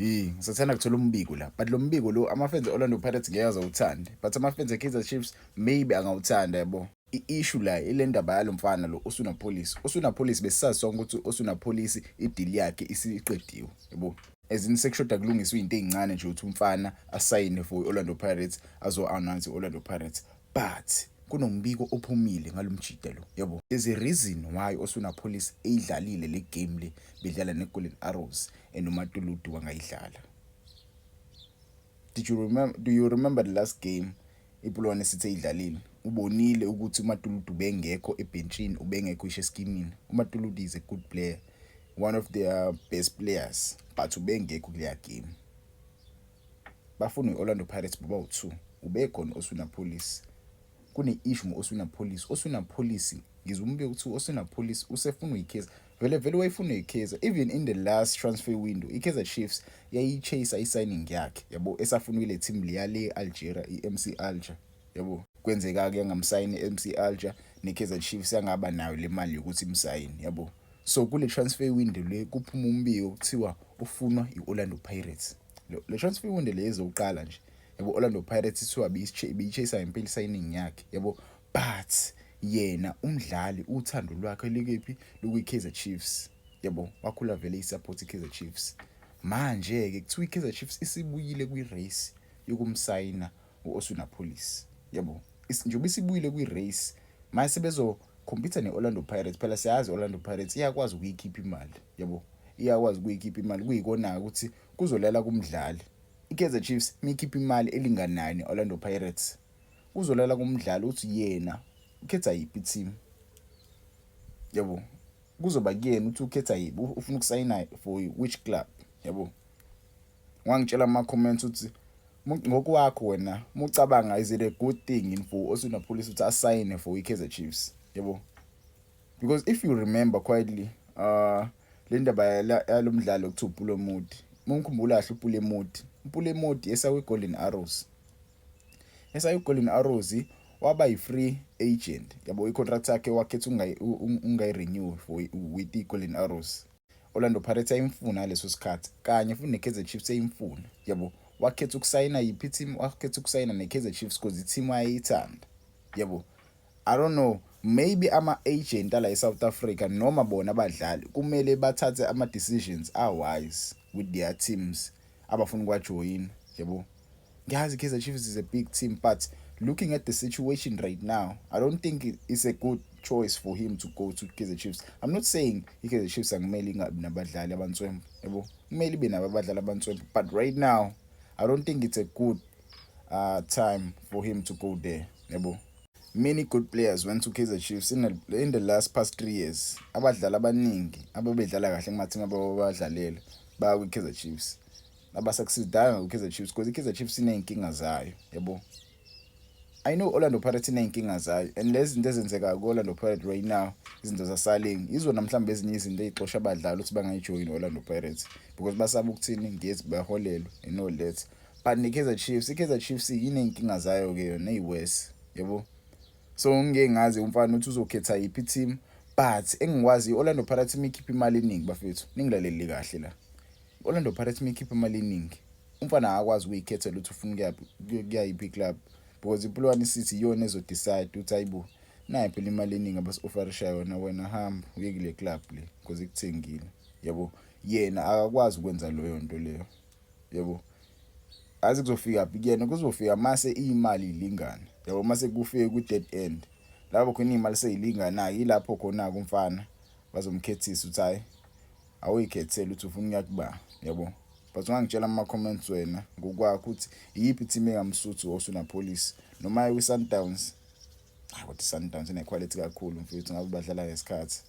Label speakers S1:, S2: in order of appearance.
S1: Ngisathanda kuthola umbiko la, but lo mbiko lo ama-fans e-Orlando Pirates ngeke azawuthanda, but ama-fans e-Kaizer Chiefs maybe angawuthanda yabo. I-issue la ile ndaba yalo mfana lo Osuna Police besisazi sonke ukuthi Osuna Police i-deal yakhe isiqediwe yabo. Ezini sekushoda kulungiswa izinto ezincane nje ukuthi umfana asayine for Orlando Pirates azo-announce Orlando Pirates, but kunombiko ophumile ngalomjida lo yabo. There's a reason why Osuna Police eyidlalile le game le bedlala neGolden Arrows and uMatuludu wangayidlala. Do you remember the last game iPulwane sithe idlalile? Ubonile ukuthi uMatuludu bengekho ebenchini, ubengekho ishe skimini. uMatuludu is a good player, one of their best players, but ubengekho kuleya game. Bafuna iOrlando Pirates bobawu2 ubekhona Osuna Police. Kune-issue ngo-Osuna Police. Osuna Police ngizumbike ukuthi Osuna Police usefuna uyiKaizer. Vele wayefuna uyiKaizer. Even in the last transfer window, iKaizer Chiefs yayichase i-signing yakhe yabo, esafuna ile team liyale Algeria, i-MC Alger yabo. Kwenzeka ke ngamsayini i-MC Alger, neKaizer Chiefs yangaba nayo le mali yokuthi imsayini yabo. So kule transfer window le kuphuma umbiko kuthiwa ufunwa iOrlando Pirates. Le transfer window le ezoqala nje yabo, Orlando Pirates ithiwa biyichase impela signing yakhe yabo, but yena umdlali uthando lwakhe likephi lokwiKaizer Chiefs yabo, wakhula vele isupport iKaizer Chiefs. Manje ke kuthiwa iKaizer Chiefs isibuyile kwirace yokumsayina uOsuna Police yabo. Njengoba isibuyile kwirace, mase sebezokhompyutha neOrlando Pirates, phela siyazi Orlando Pirates iyakwazi ukuyikhipha imali yabo, iyakwazi ukuyikhipha imali. Kuyikona ukuthi kuzolela kumdlali. iKaizer Chiefs mikhipha imali elinganayo neOrlando Pirates, uzolela kumdlali uthi yena ukhetha yiphi team yabo, kuzoba kuyena uthi ukhetha yiphi, ufuna ukusayina for which club yabo. Wangitshela ama-comments uthi ngokwakho wena mucabanga is it a good thing for Osuna Police uthi asayine for iKaizer Chiefs yabo, because if you remember quietly le ndaba yalomdlalo okuthiwa uPulemodi, mungikhumbula kahle uPulemodi esawi-Golden Arrows. Esawi-Golden Arrows waba yi-free agent yabo, i-contract yakhe wakhetha ungayi-renew for with i-Golden Arrows. Orlando Pirates ayimfuna leso sikhathi kanye futhi neKaizer Chiefs ayimfuna yabo, wakhetha ukusayina yiphi team, wakhetha ukusayina neKaizer Chiefs because i-team ayithanda yabo. I don't know, maybe ama-agent ala eSouth Africa noma bona abadlali kumele bathathe ama-decisions are-wise with their teams abafuna ukwajoyina yabo. Ngiyazi iKaizer Chiefs is a big team, but looking at the situation right now, I don't think it's a good choice for him to go to Kaizer Chiefs. I'm not saying iKaizer Chiefs akumele ingabi nabadlali abantswembu yabo, kumele ibe nabadlali abantswembu, but right now I don't think it's a good time for him to go there yabo. Many good players went to Kaizer Chiefs in the last past 3 years. Abadlali abaningi ababedlala kahle kumateam ababadlalela baya kwiKaizer Chiefs, abasucceedanga kwiKaizer Chiefs because iKaizer Chiefs iney'nkinga zayo yabo. I know Orlando Pirates iney'nkinga zayo, and lezi zinto ezenzeka ku-Orlando Pirates right now, izinto zasaling izona mhlawumbe ezinye izinto ey'xosha abadlali ukuthi bangayijoyini Orlando Pirates because basaba ukuthini ngiyethi bayaholelwa and all that. But neKaizer Chiefs, iKaizer Chiefs iney'nkinga zayo-ke yona eyi-worse yabo. So ngeke ngazi umfana uthi uzokhetha yiphi team, but engikwazi iOrlando Pirates imikhipha imali eningi bafethu. Ningilaleli kahle la. iOrlando Pirates imikhipha imali eningi. Umfana akakwazi ukuyikhethela ukuthi ufuna kuyaphi club because iPulwane City iyona ezodecide ukuthi ayibo nayi phela imali eningi abasi-offerisha yona, wena hamba uye kule club le because ikuthengile yabo. Yena akakwazi ukwenza leyo nto leyo yabo. Azi kuzofika phi kuyena, kuzofika mase imali ilingana yabo, mase kufike ku-dead end lapho khona imali seyilinganayo, yilapho khona umfana bazomkhethisa ukuthi hayi awuyikhethele ukuthi ufuna ukuyakuba yabo. But ungangitshela ama-comments wena ngokwakho ukuthi iyiphi team engamsuthi uOsuna Police noma i-Sundowns. Kodwa i-Sundowns ine-quality kakhulu mfethu, ngabe badlala ngesikhathi.